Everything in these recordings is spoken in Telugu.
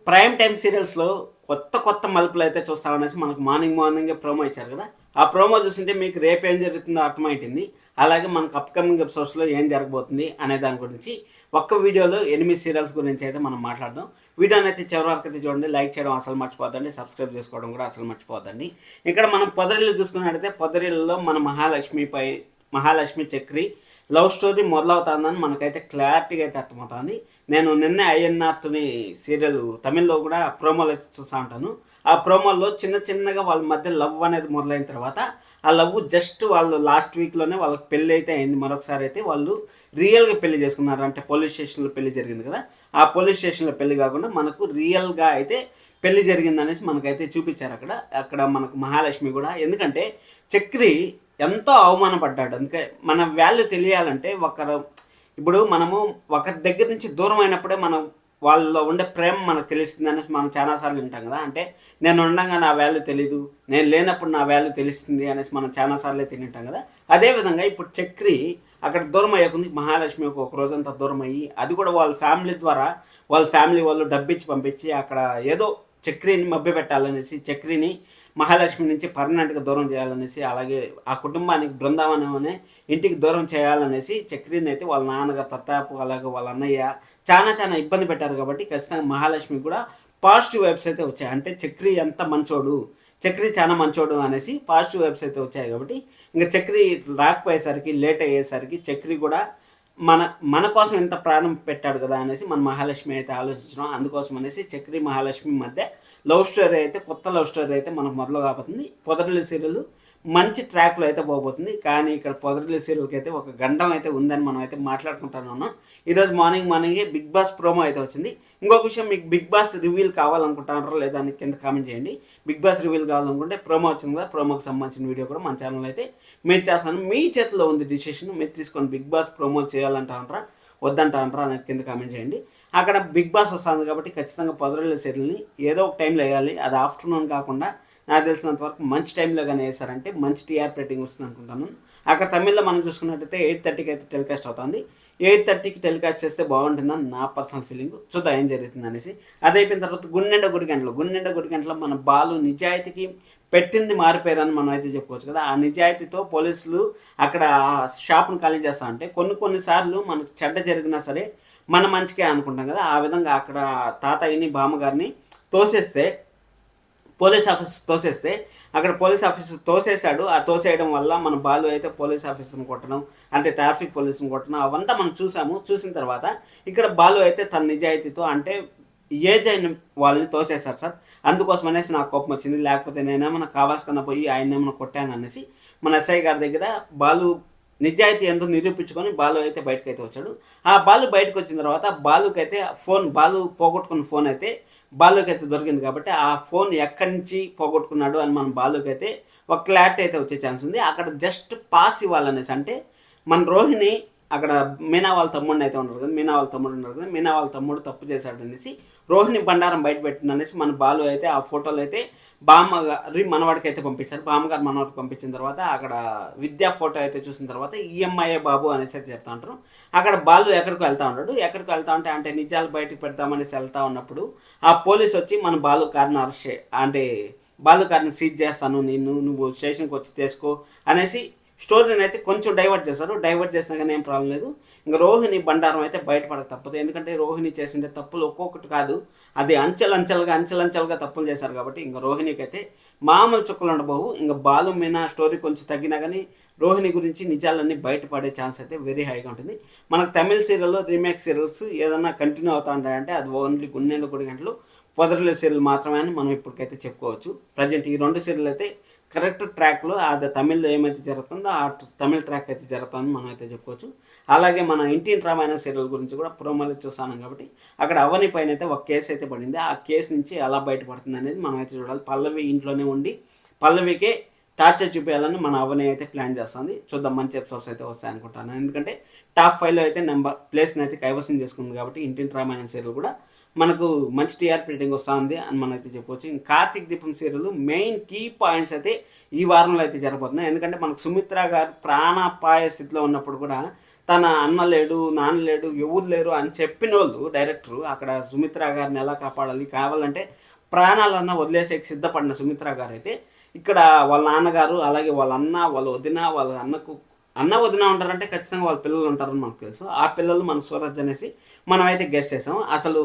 ప్రైమ్ టైమ్ సీరియల్స్‌లో కొత్త కొత్త మలుపులైతే చూస్తామనేసి మనకు మార్నింగే ప్రోమో ఇచ్చారు కదా! ఆ ప్రోమో చూసుంటే మీకు రేపేం జరుగుతుందో అర్థమైంటుంది. అలాగే మనకు అప్‌కమింగ్ ఎపిసోడ్స్‌లో ఏం జరగబోతుంది అనే దాని గురించి ఒక్క వీడియోలో 8 సీరియల్స్ గురించి అయితే మనం మాట్లాడదాం. వీడియోనైతే చివరి వరకైతే చూడండి. లైక్ చేయడం అసలు మర్చిపోద్దండి. సబ్స్క్రైబ్ చేసుకోవడం కూడా అసలు మర్చిపోద్దండి. ఇక్కడ మనం పొదరిల్లు చూసుకున్నట్టయితే పొదరిల్లులో మన మహాలక్ష్మి చక్రి లవ్ స్టోరీ మొదలవుతుందని మనకైతే క్లారిటీగా అయితే అర్థమవుతుంది. నేను నిన్నే ఐఎన్ఆర్‌తోని సీరియల్ తమిళ్‌లో కూడా ప్రోమోలు అయితే చూస్తూ ఉంటాను. ఆ ప్రోమోల్లో చిన్నగా వాళ్ళ మధ్య లవ్ అనేది మొదలైన తర్వాత ఆ లవ్ జస్ట్ వాళ్ళు లాస్ట్ వీక్‌లోనే వాళ్ళకి పెళ్లి అయితే అయింది. మరొకసారి అయితే వాళ్ళు రియల్‌గా పెళ్లి చేసుకున్నారు. అంటే పోలీస్ స్టేషన్‌లో పెళ్లి జరిగింది కదా! ఆ పోలీస్ స్టేషన్‌లో పెళ్లి కాకుండా మనకు రియల్‌గా అయితే పెళ్లి జరిగిందనేసి మనకైతే చూపించారు అక్కడ. అక్కడ మనకు మహాలక్ష్మి కూడా ఎందుకంటే చక్రి ఎంతో అవమానపడ్డాడు. అందుకే మన వాల్యూ తెలియాలంటే ఇప్పుడు మనము ఒకరి దగ్గర నుంచి దూరం అయినప్పుడే మనం వాళ్ళలో ఉండే ప్రేమ మనకు తెలుస్తుంది అనేసి మనం చాలా సార్లు వింటాం కదా! అంటే నేను ఉండంగా నా వాల్యూ తెలీదు. నేను లేనప్పుడు నా వాల్యూ తెలుస్తుంది అనేసి మనం చాలా సార్లు అయితే వింటాం కదా! అదేవిధంగా ఇప్పుడు చక్రి అక్కడ దూరం అయ్యేకొంది మహాలక్ష్మి ఒక రోజంతా దూరం అయ్యి అది కూడా వాళ్ళ ఫ్యామిలీ ద్వారా వాళ్ళ ఫ్యామిలీ వాళ్ళు డబ్బిచ్చి పంపించి అక్కడ ఏదో చక్రిని మభ్యపెట్టాలనేసి చక్రిని మహాలక్ష్మి నుంచి పర్మనెంట్‌గా దూరం చేయాలనేసి, అలాగే ఆ కుటుంబానికి బృందావనం అనే ఇంటికి దూరం చేయాలనేసి చక్రిని అయితే వాళ్ళ నాన్నగారు ప్రతాప్, అలాగే వాళ్ళ అన్నయ్య చాలా ఇబ్బంది పెట్టారు కాబట్టి ఖచ్చితంగా మహాలక్ష్మికి కూడా పాజిటివ్ వైబ్స్ అయితే వచ్చాయి. అంటే చక్రి ఎంత మంచోడు, చక్రి చాలా మంచోడు అనేసి పాజిటివ్ వైబ్స్ అయితే వచ్చాయి కాబట్టి ఇంక చక్రి రాకపోయేసరికి లేట్ అయ్యేసరికి చక్రి కూడా మన మన కోసం ఎంత ప్రాణం పెట్టాడు కదా అనేసి మన మహాలక్ష్మి అయితే ఆలోచించడం. అందుకోసం అనేసి చక్రి మహాలక్ష్మి మధ్య లవ్ స్టోరీ అయితే కొత్త లవ్ స్టోరీ అయితే మనకు మొదలు కాబోతుంది. పొదరిల్లు సీరియల్ మంచి ట్రాక్‌లో అయితే పోబోతుంది. కానీ ఇక్కడ పొదరిల్లు సీరియల్‌కి అయితే ఒక గండం అయితే ఉందని మనం అయితే మాట్లాడుకుంటానే. ఈరోజు మార్నింగే బిగ్ బాస్ ప్రోమో అయితే వచ్చింది. ఇంకొక విషయం, మీకు బిగ్ బాస్ రివీల్ కావాలనుకుంటున్నారా లేదా అని కింద కామెంట్ చేయండి. బిగ్ బాస్ రివీల్ కావాలనుకుంటే ప్రోమో వచ్చింది కదా! ప్రోమోకి సంబంధించిన వీడియో కూడా మన ఛానల్ అయితే మీరు చేస్తాను. మీ చేతిలో ఉంది డిసిషన్. మీరు తీసుకోండి. బిగ్ బాస్ ప్రోమోలు చేయాలంటారా వద్దంటారా అనేది కింద కామెంట్ చేయండి. అక్కడ బిగ్ బాస్ వస్తుంది కాబట్టి ఖచ్చితంగా పొదరిల్లు సీరియల్ని ఏదో ఒక టైంలో వేయాలి. అది ఆఫ్టర్నూన్ కాకుండా నాకు తెలిసినంత వరకు మంచి టైంలో కానీ వేసారంటే మంచి టీఆర్పీ రేటింగ్ వస్తుంది అనుకుంటాను. అక్కడ తమిళ్లో మనం చూసుకున్నట్టయితే 8:30కి అయితే టెలికాస్ట్ అవుతుంది. 8:30కి టెలికాస్ట్ చేస్తే బాగుంటుందని నా పర్సనల్ ఫీలింగ్. చూద్దాం ఏం జరుగుతుంది అనేసి. అది అయిపోయిన తర్వాత గుండెండ గుడిగంటలో మన బాలు నిజాయితీకి పెట్టింది మారిపోయారని మనం అయితే చెప్పుకోవచ్చు కదా! ఆ నిజాయితీతో పోలీసులు అక్కడ షాప్‌ని ఖాళీ చేస్తా ఉంటే కొన్ని సార్లు మనకు చెడ్డ జరిగినా సరే మన మంచికే అనుకుంటాం కదా! ఆ విధంగా అక్కడ తాతయ్యని, బామ్మగారిని తోసేస్తే తోసేస్తే అక్కడ పోలీస్ ఆఫీసర్ తోసేశాడు. ఆ తోసేయడం వల్ల మన బాలు అయితే పోలీస్ ఆఫీసర్‌ని కొట్టడం, అంటే ట్రాఫిక్ పోలీస్‌ని కొట్టడం అవంతా మనం చూసాము. చూసిన తర్వాత ఇక్కడ బాలు అయితే తన నిజాయితీతో అంటే ఏజ్ అయిన వాళ్ళని తోసేశారు సార్. అందుకోసం అనేసి నాకు కోపం వచ్చింది. లేకపోతే నేనేమన్నా కావాల్సుకున్న పోయి ఆయన్నేమన్నా కొట్టాననేసి మన ఎస్ఐ గారి దగ్గర బాలు నిజాయితీ ఎంతో నిరూపించుకొని బాలు అయితే బయటకైతే వచ్చాడు. ఆ బాలు బయటకు వచ్చిన తర్వాత బాలుకైతే బాలు పోగొట్టుకున్న ఫోన్ అయితే బాలుకైతే దొరికింది కాబట్టి ఆ ఫోన్ ఎక్కడి నుంచి పోగొట్టుకున్నాడు అని మన బాలుకైతే ఒక క్లారిటీ అయితే వచ్చే ఛాన్స్ ఉంది. అక్కడ జస్ట్ పాస్ ఇవ్వాలనేసి, అంటే మన రోహిణి అక్కడ మీనా వాళ్ళ తమ్ముడిని అయితే ఉండరు కదా, మీనా వాళ్ళ తమ్ముడు తప్పు చేశాడు అనేసి రోహిణి బండారం బయట పెట్టిందనేసి మన బాలు అయితే ఆ ఫోటోలు అయితే బామ్మగారి మనవాడికి అయితే పంపించారు. బామ్మగారు మనవాడికి పంపించిన తర్వాత అక్కడ విద్యా ఫోటో అయితే చూసిన తర్వాత ఈఎంఐ బాబు అనేసి అయితే చెప్తా ఉంటారు. అక్కడ బాలు ఎక్కడికి వెళ్తా ఉంటాడు. ఎక్కడికి వెళ్తా ఉంటే అంటే నిజాలు బయటకు పెడతామనేసి వెళ్తా ఉన్నప్పుడు ఆ పోలీస్ వచ్చి మన బాలు కార్ని అంటే బాలు కార్ని సీజ్ చేస్తాను, నువ్వు స్టేషన్కి వచ్చి తీసుకో అనేసి స్టోరీని అయితే కొంచెం డైవర్ట్ చేశారు. డైవర్ట్ చేసినా కానీ ఏం ప్రాబ్లం లేదు. ఇంకా రోహిణి బండారం అయితే బయటపడక తప్పదు. ఎందుకంటే రోహిణి చేసిండే తప్పులు ఒక్కొక్కటి కాదు, అది అంచెలంచెలుగా తప్పులు చేశారు కాబట్టి ఇంకా రోహిణికి అయితే మామూలు చుక్కలు ఉండబోవు. ఇంకా బాలు మీనా స్టోరీ కొంచెం తగ్గినా కానీ రోహిణి గురించి నిజాలన్నీ బయటపడే ఛాన్స్ అయితే వెరీ హైగా ఉంటుంది. మనకు తమిళ సీరియల్లో రీమేక్ సీరియల్స్ ఏదన్నా కంటిన్యూ అవుతా ఉంటాయంటే అది ఓన్లీ గుండెండు గుడి గంటలు పొదరిల్లు సీరియల్ మాత్రమే అని మనం ఇప్పటికైతే చెప్పుకోవచ్చు. ప్రజెంట్ ఈ 2 సీరియల్ అయితే కరెక్ట్ ట్రాక్‌లో అది తమిళ్‌లో ఏమైతే జరుగుతుందో ఆ తమిళ్ ట్రాక్ అయితే జరుగుతుందని మనం అయితే చెప్పుకోవచ్చు. అలాగే మన ఇంటింటి రామాయణం సీరియల్ గురించి కూడా ప్రోమోలో చూస్తున్నాం కాబట్టి అక్కడ అవని పైన అయితే ఒక కేసు అయితే పడింది. ఆ కేసు నుంచి ఎలా బయటపడుతుంది అనేది మనం అయితే చూడాలి. పల్లవి ఇంట్లోనే ఉండి పల్లవికే టార్చర్ చూపించాలని మన అవని అయితే ప్లాన్ చేస్తుంది. చూద్దాం, మంచి ఎపిసోడ్స్ అయితే వస్తాయనుకుంటాను. ఎందుకంటే టాప్ 5లో అయితే ప్లేస్‌ని అయితే కైవసం చేసుకుంది కాబట్టి ఇంటింటి రామాయణం సీరియల్ కూడా మనకు మంచి టీఆర్పీ రేటింగ్ వస్తూ ఉంది అని మనం అయితే చెప్పుకోవచ్చు. ఇంకా కార్తీక్ దీపం సీరియల్ మెయిన్ కీ పాయింట్స్ అయితే ఈ వారంలో అయితే జరగబోతున్నాయి. ఎందుకంటే మనకు సుమిత్ర గారు ప్రాణాపాయ స్థితిలో ఉన్నప్పుడు కూడా తన అన్న లేడు, నాన్న లేడు, ఎవరు లేరు అని చెప్పిన వాళ్ళు డైరెక్టరు అక్కడ సుమిత్ర గారిని ఎలా కాపాడాలి, కావాలంటే ప్రాణాలన్నా వదిలేసేకి సిద్ధపడిన సుమిత్ర గారు అయితే ఇక్కడ వాళ్ళ నాన్నగారు, అలాగే వాళ్ళ అన్న, వాళ్ళ వదిన, వాళ్ళ అన్న వదిన ఉంటారంటే ఖచ్చితంగా వాళ్ళ పిల్లలు ఉంటారని మనకు తెలుసు. ఆ పిల్లలు మన సూరజ్ అనేసి మనమైతే గెస్ చేసాం. అసలు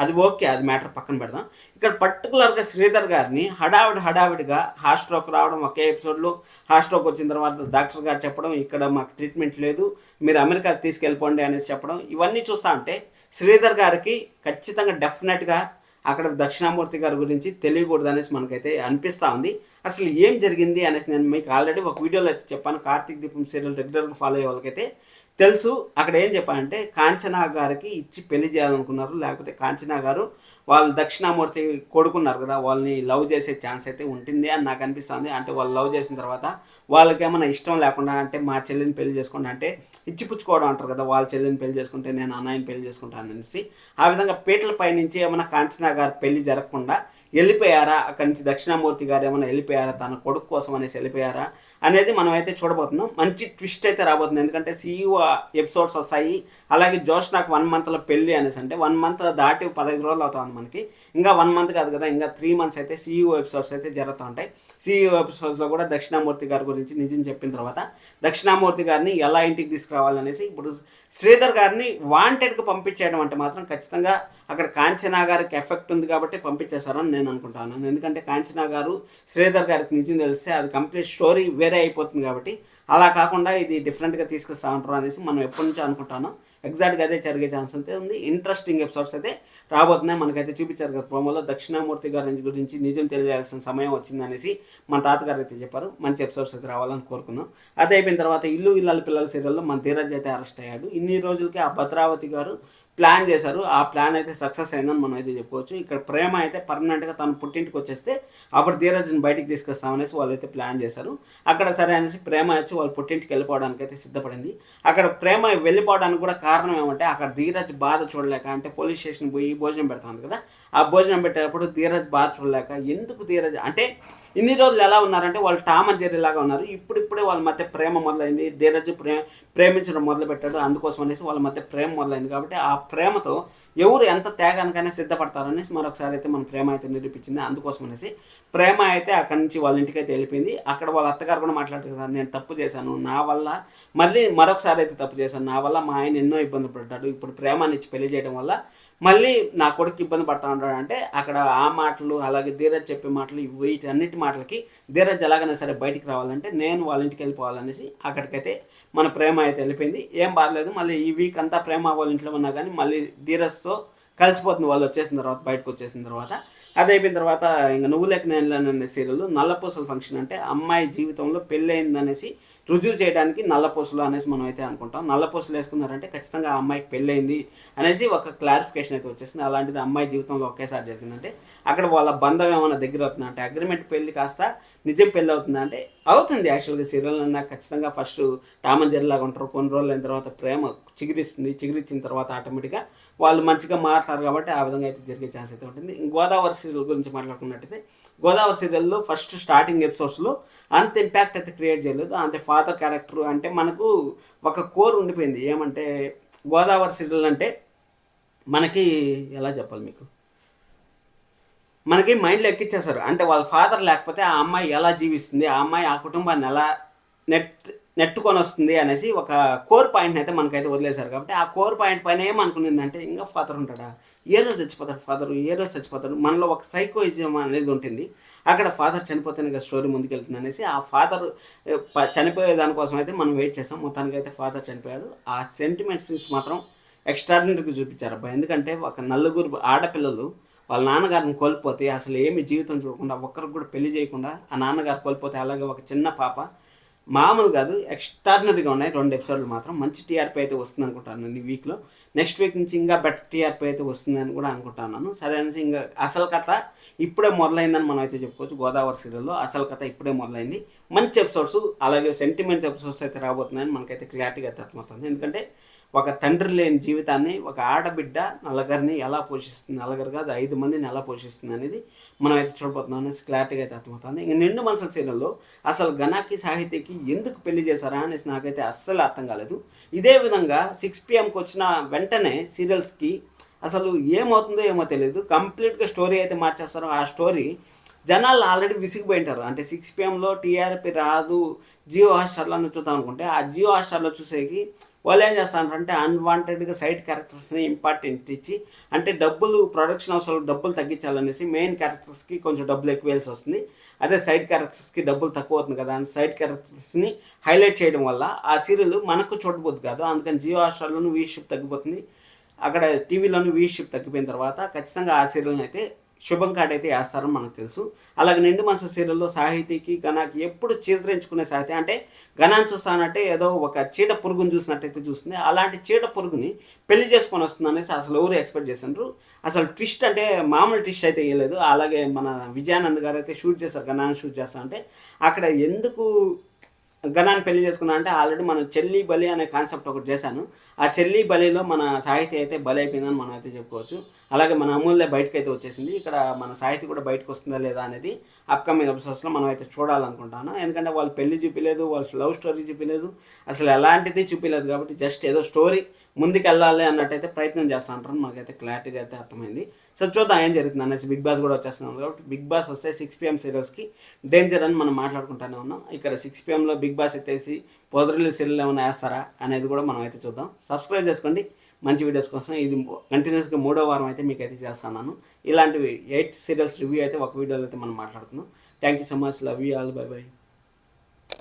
అది ఓకే, అది మ్యాటర్ పక్కన పెడదాం. ఇక్కడ పర్టికులర్గా శ్రీధర్ గారిని హడావిడిగా హార్ట్ స్ట్రోక్ రావడం, ఒకే ఎపిసోడ్లో హార్ట్ స్ట్రోక్ వచ్చిన తర్వాత డాక్టర్ గారు చెప్పడం, ఇక్కడ మాకు ట్రీట్మెంట్ లేదు, మీరు అమెరికాకి తీసుకెళ్ళిపోండి అనేసి చెప్పడం, ఇవన్నీ చూస్తా అంటే శ్రీధర్ గారికి ఖచ్చితంగా డెఫినెట్గా అక్కడ దక్షిణామూర్తి గారి గురించి తెలియకూడదు అనేసి మనకైతే అనిపిస్తూ ఉంది. అసలు ఏం జరిగింది అనేసి నేను మీకు ఆల్రెడీ ఒక వీడియోలో అయితే చెప్పాను. కార్తీక్ దీపం సీరియల్ రెగ్యులర్గా ఫాలో అయ్యే వాళ్ళకైతే తెలుసు. అక్కడ ఏం చెప్పానంటే కాంచనా గారికి ఇచ్చి పెళ్లి చేయాలనుకున్నారు, లేకపోతే కాంచనా గారు వాళ్ళు దక్షిణామూర్తి కొడుకున్నారు కదా, వాళ్ళని లవ్ చేసే ఛాన్స్ అయితే ఉంటుంది అని నాకు అనిపిస్తుంది. అంటే వాళ్ళు లవ్ చేసిన తర్వాత వాళ్ళకేమైనా ఇష్టం లేకుండా, అంటే మా చెల్లిని పెళ్లి చేసుకోండి అంటే ఇచ్చిపుచ్చుకోవడం అంటారు కదా, వాళ్ళ చెల్లిని పెళ్లి చేసుకుంటే నేను అన్నయ్యని పెళ్లి చేసుకుంటాను అనేసి ఆ విధంగా పీటల పై నుంచి ఏమైనా కాంచనా గారు పెళ్లి జరగకుండా వెళ్ళిపోయారా, అక్కడి నుంచి దక్షిణామూర్తి గారు ఏమైనా వెళ్ళిపోయారా, తన కొడుకు కోసం అనేసి వెళ్ళిపోయారా అనేది మనం అయితే చూడబోతున్నాం. మంచి ట్విస్ట్ అయితే రాబోతుంది. ఎందుకంటే CEO ఎపిసోడ్స్ వస్తాయి. అలాగే జోష్ నాకు 1 మంత్లో పెళ్ళి అనేసి, అంటే 1 మంత్ దాటి 15 రోజులు అవుతుంది మనకి, ఇంకా 1 మంత్ కాదు కదా, ఇంకా 3 మంత్స్ అయితే CEO ఎపిసోడ్స్ అయితే జరుగుతూ ఉంటాయి. CEO ఎపిసోడ్స్లో కూడా దక్షిణామూర్తి గారి గురించి నిజం చెప్పిన తర్వాత దక్షిణామూర్తి గారిని ఎలా ఇంటికి తీసుకురావాలనేసి ఇప్పుడు శ్రీధర్ గారిని వాంటెడ్గా పంపించేయడం అంటే మాత్రం ఖచ్చితంగా అక్కడ కాంచనా గారికి ఎఫెక్ట్ ఉంది కాబట్టి పంపించేశారని నేను అనుకుంటాను. ఎందుకంటే కాంచనా గారు శ్రీధర్ గారికి నిజం తెలిస్తే అది కంప్లీట్ స్టోరీ వేరే అయిపోతుంది కాబట్టి, అలా కాకుండా ఇది డిఫరెంట్గా తీసుకొస్తా ఉంటారు అనేసి మనం ఎప్పటి నుంచో అనుకుంటాను. ఎగ్జాక్ట్గా అదే జరిగే ఛాన్స్ అయితే ఉంది. ఇంట్రెస్టింగ్ ఎపిసోడ్స్ అయితే రాబోతున్నాయి. మనకైతే చూపించారు కదా ప్రోమోలో, దక్షిణామూర్తి గారి గురించి నిజం తెలియాల్సిన సమయం వచ్చింది అనేసి మన తాతగారు అయితే చెప్పారు. మంచి ఎపిసోడ్స్ అయితే రావాలని కోరుకున్నాం. అదే అయిపోయిన తర్వాత ఇల్లు ఇల్లాల పిల్లల సీరియల్లో మన ధీరజ్ అయితే అరెస్ట్ అయ్యాడు. ఇన్ని రోజులకి ఆ భద్రావతి గారు ప్లాన్ చేశారు. ఆ ప్లాన్ అయితే సక్సెస్ అయిందని మనం అయితే చెప్పుకోవచ్చు. ఇక్కడ ప్రేమ అయితే పర్మనెంట్గా తన పుట్టింటికి వచ్చేస్తే అప్పుడు ధీరజ్ని బయటికి తీసుకొస్తామనేసి వాళ్ళైతే ప్లాన్ చేశారు. అక్కడ సరే అనేసి ప్రేమ వచ్చి వాళ్ళ పుట్టింటికి వెళ్ళిపోవడానికి అయితే సిద్ధపడింది. అక్కడ ప్రేమ వెళ్ళిపోవడానికి కూడా కారణం ఏమంటే అక్కడ ధీరజ్ బాధ చూడలేక, అంటే పోలీస్ స్టేషన్ పోయి భోజనం పెడతాను కదా, ఆ భోజనం పెట్టేటప్పుడు ధీరజ్ బాధ చూడలేక, ఎందుకు ధీరజ్ అంటే ఇన్ని రోజులు ఎలా ఉన్నారంటే వాళ్ళు టామ్ అండ్ జెర్రీ లాగా ఉన్నారు. ఇప్పుడిప్పుడే వాళ్ళ మధ్య ప్రేమ మొదలైంది. ధీరజ్ ప్రేమించడం మొదలుపెట్టాడు. అందుకోసం అనేసి వాళ్ళ మధ్య ప్రేమ మొదలైంది. కాబట్టి ఆ ప్రేమతో ఎవరు ఎంత త్యాగానికైనా సిద్ధపడతారనేసి మరొకసారి అయితే మన ప్రేమ అయితే నిరూపించింది. అందుకోసం అనేసి ప్రేమ అయితే అక్కడి నుంచి వాళ్ళ ఇంటికి అయితే వెళ్ళిపోయింది. అక్కడ వాళ్ళ అత్తగారు కూడా మాట్లాడారు కదా, నేను తప్పు చేశాను, నా వల్ల మళ్ళీ మరొకసారి అయితే తప్పు చేశాను, నా వల్ల మా ఆయన ఎన్నో ఇబ్బంది పడ్డాడు, ఇప్పుడు ప్రేమని ఇచ్చి పెళ్లి చేయడం వల్ల మళ్ళీ నా కొడుకు ఇబ్బంది పడతా ఉంటాడు. అంటే అక్కడ ఆ మాటలు, అలాగే ధీరజ్ చెప్పే మాటలు, వీటన్నిటి మాటలకి ధీరజ్ ఎలాగైనా సరే బయటికి రావాలంటే నేను వాళ్ళ ఇంటికి వెళ్ళిపోవాలనేసి అక్కడికైతే మన ప్రేమ అయితే వెళ్ళిపోయింది. ఏం బాధలేదు. మళ్ళీ ఈ వీక్ అంతా ప్రేమ వాళ్ళ ఇంట్లో ఉన్నా కానీ మళ్ళీ ధీరజ్తో కలిసిపోతుంది వాళ్ళు వచ్చేసిన తర్వాత, బయటకు వచ్చేసిన తర్వాత. అది అయిపోయిన తర్వాత ఇంకా నువ్వు లేక నేను అనే సీరియల్ నల్లపూసల ఫంక్షన్, అంటే అమ్మాయి జీవితంలో పెళ్ళయిందనేసి రుజువు చేయడానికి నల్లపూసలు అనేసి మనం అయితే అనుకుంటాం. నల్లపూసలు వేసుకున్నారంటే ఖచ్చితంగా ఆ అమ్మాయికి పెళ్ళయింది అనేసి ఒక క్లారిఫికేషన్ అయితే వచ్చేసింది. అలాంటిది అమ్మాయి జీవితంలో ఒకేసారి జరిగిందంటే అక్కడ వాళ్ళ బంధం ఏమైనా దగ్గర అవుతుందా అంటే, అగ్రిమెంట్ పెళ్ళి కాస్త నిజం పెళ్ళి అవుతుందా అంటే అవుతుంది. యాక్చువల్గా సీరియల్ నాకు ఖచ్చితంగా ఫస్ట్ టామ్ అండ్ జెర్రీ లాగా ఉంటారు. కొన్ని రోజులు అయిన తర్వాత ప్రేమ చిగురిస్తుంది. చిగురిచ్చిన తర్వాత ఆటోమేటిక్గా వాళ్ళు మంచిగా మారుతారు. కాబట్టి ఆ విధంగా అయితే జరిగే ఛాన్స్ అయితే ఉంటుంది. గోదావరి సీరియల్ గురించి మాట్లాడుకున్నట్టయితే గోదావరి సీరియల్లో ఫస్ట్ స్టార్టింగ్ ఎపిసోడ్స్లో అంత ఇంపాక్ట్ అయితే క్రియేట్ చేయలేదు. అంతే ఫాదర్ క్యారెక్టర్ అంటే మనకు ఒక కోర్ ఉండిపోయింది. ఏమంటే గోదావరి సీరియల్ అంటే మనకి ఎలా చెప్పాలి మీకు, మనకి మైండ్లో ఎక్కిచ్చేస్తారు. అంటే వాళ్ళ ఫాదర్ లేకపోతే ఆ అమ్మాయి ఎలా జీవిస్తుంది, ఆ అమ్మాయి ఆ కుటుంబాన్ని ఎలా నెట్టుకొని వస్తుంది అనేసి ఒక కోర్ పాయింట్ని అయితే మనకైతే వదిలేశారు. కాబట్టి ఆ కోర్ పాయింట్ పైన ఏమనుకునిందంటే ఇంకా ఫాదర్ ఉంటాడా, ఏ రోజు చచ్చిపోతాడు ఫాదర్, ఏ రోజు చచ్చిపోతాడు, మనలో ఒక సైకోయిజం అనేది ఉంటుంది. అక్కడ ఫాదర్ చనిపోతేనే కదా స్టోరీ ముందుకెళ్తుంది అనేసి ఆ ఫాదర్ చనిపోయే దానికోసం అయితే మనం వెయిట్ చేసాం. మొత్తానికి అయితే ఫాదర్ చనిపోయాడు. ఆ సెంటిమెంట్స్ మాత్రం ఎక్స్ట్రాడినరీగా చూపించారు అబ్బా. ఎందుకంటే ఒక నలుగురు ఆడపిల్లలు వాళ్ళ నాన్నగారిని కోల్పోతే అసలు ఏమి జీవితం చూడకుండా, ఒక్కరికి కూడా పెళ్లి చేయకుండా ఆ నాన్నగారు కోల్పోతే, అలాగే ఒక చిన్న పాప మామూలు కాదు, ఎక్స్ట్రాడినరీగా ఉన్నాయి 2 ఎపిసోడ్లు మాత్రం. మంచి టీఆర్పీ అయితే వస్తుంది అనుకుంటాను ఈ వీక్లో. నెక్స్ట్ వీక్ నుంచి ఇంకా బెటర్ టీఆర్పీ అయితే వస్తుందని కూడా అనుకుంటున్నాను. సరే అనేసి ఇంకా అసలు కథ ఇప్పుడే మొదలైందని మనం అయితే చెప్పుకోవచ్చు. గోదావరి సీరియల్లో అసలు కథ ఇప్పుడే మొదలైంది. మంచి ఎపిసోడ్స్ అలాగే సెంటిమెంట్స్ ఎపిసోడ్స్ అయితే రాబోతున్నాయని మనకైతే క్లారిటీగా అర్థమవుతుంది. ఎందుకంటే ఒక తండ్రి లేని జీవితాన్ని ఒక ఆడబిడ్డ నలుగురిని ఎలా పోషిస్తుంది, నలుగురు కాదు 5 మందిని ఎలా పోషిస్తుంది అనేది మనం అయితే చూడబోతున్నాం అనేసి క్లారిటీగా అయితే అర్థమవుతుంది. ఇంక నిండు మనసుల సీరియల్లో అసలు ఘనాకి సాహితీకి ఎందుకు పెళ్లి చేశారా అనేసి నాకైతే అస్సలు అర్థం కాలేదు. ఇదే విధంగా 6 PMకి వచ్చిన వెంటనే సీరియల్స్కి అసలు ఏమవుతుందో ఏమో తెలియదు, కంప్లీట్గా స్టోరీ అయితే మార్చేస్తారు. ఆ స్టోరీ జనాలు ఆల్రెడీ విసిగిపోయింటారు. అంటే 6 PMలో టీఆర్పీ రాదు, జియో హాట్స్టార్లో చూద్దాం అనుకుంటే ఆ జియో హాట్స్టార్లో చూసేకి వాళ్ళు ఏం చేస్తారంటే అన్వాంటెడ్గా సైడ్ క్యారెక్టర్స్ని ఇంపార్టెంట్ ఇచ్చి, అంటే డబ్బులు ప్రొడక్షన్ హౌస్లో డబ్బులు తగ్గించాలనేసి మెయిన్ క్యారెక్టర్స్కి కొంచెం డబ్బులు ఎక్కువ వేయాల్సి వస్తుంది. అదే సైడ్ క్యారెక్టర్స్కి డబ్బులు తక్కువ అవుతుంది కదా అని సైడ్ క్యారెక్టర్స్ని హైలైట్ చేయడం వల్ల ఆ సీరియల్ మనకు చూడబోద్దు కాదు. అందుకని జియో హాట్స్టార్లోనూ వ్యూషిప్ తగ్గిపోతుంది, అక్కడ టీవీలోనూ వ్యూషిప్ తగ్గిపోయిన తర్వాత ఖచ్చితంగా ఆ సీరియల్ని అయితే శుభం కార్డ్ అయితే వేస్తారని మనకు తెలుసు. అలాగే నిండు మనసు సీరియల్లో సాహితీకి ఘనాకి ఎప్పుడు చిత్రించుకునే సాహితీ అంటే ఘనాన్ని చూస్తానంటే ఏదో ఒక చీడ పురుగుని చూసినట్టయితే చూస్తుంది. అలాంటి చీడ పురుగుని పెళ్లి చేసుకొని వస్తుంది అనేసి అసలు ఎవరు ఎక్స్పెక్ట్ చేసిండ్రు. అసలు ట్విస్ట్ అంటే మామూలు ట్విస్ట్ అయితే వేయలేదు. అలాగే మన విజయానంద్ గారు అయితే షూట్ చేశారు, ఘనాన్ని షూట్ చేస్తా అంటే అక్కడ ఎందుకు ఘనాన్ని పెళ్లి చేసుకున్నా అంటే ఆల్రెడీ మనం చెల్లి బలి అనే కాన్సెప్ట్ ఒకటి చేశాను. ఆ చెల్లి బలిలో మన సాహితీ అయితే బలి అయిపోయిందని మనం అయితే చెప్పుకోవచ్చు. అలాగే మన అమూల్య బయటకు అయితే వచ్చేసింది. ఇక్కడ మన సాహితీ కూడా బయటకు వస్తుందా లేదా అనేది అప్కమింగ్ ఎపిసోడ్స్లో మనం అయితే చూడాలనుకుంటాను. ఎందుకంటే వాళ్ళు పెళ్లి చూపించలేదు, వాళ్ళు లవ్ స్టోరీ చూపించలేదు, అసలు ఎలాంటిది చూపించలేదు. కాబట్టి జస్ట్ ఏదో స్టోరీ ముందుకు వెళ్ళాలి అన్నట్టయితే ప్రయత్నం చేస్తూ ఉంటారు. మాకైతే క్లారిటీగా అయితే అర్థమైంది. సో చూద్దాం ఏం జరుగుతుంది అనేసి. బిగ్ బాస్ కూడా వచ్చేస్తున్నాం కాబట్టి బిగ్ బాస్ వస్తే 6 PM సీరియల్స్కి డేంజర్ అని మనం మాట్లాడుకుంటూనే ఉన్నాం. ఇక్కడ 6 PMలో బిగ్ బాస్ ఎత్తేసి పొదరిల్లు సీరియల్ ఏమైనా వేస్తారా అనేది కూడా మనం అయితే చూద్దాం. సబ్స్క్రైబ్ చేసుకోండి మంచి వీడియోస్ కోసం. ఇది కంటిన్యూస్గా 3వ వారం అయితే మీకు అయితే చేస్తున్నాను. ఇలాంటివి 8 సీరియల్స్ రివ్యూ అయితే ఒక వీడియోలో అయితే మనం మాట్లాడుకుందాం. Thank you so much, love you all, by by.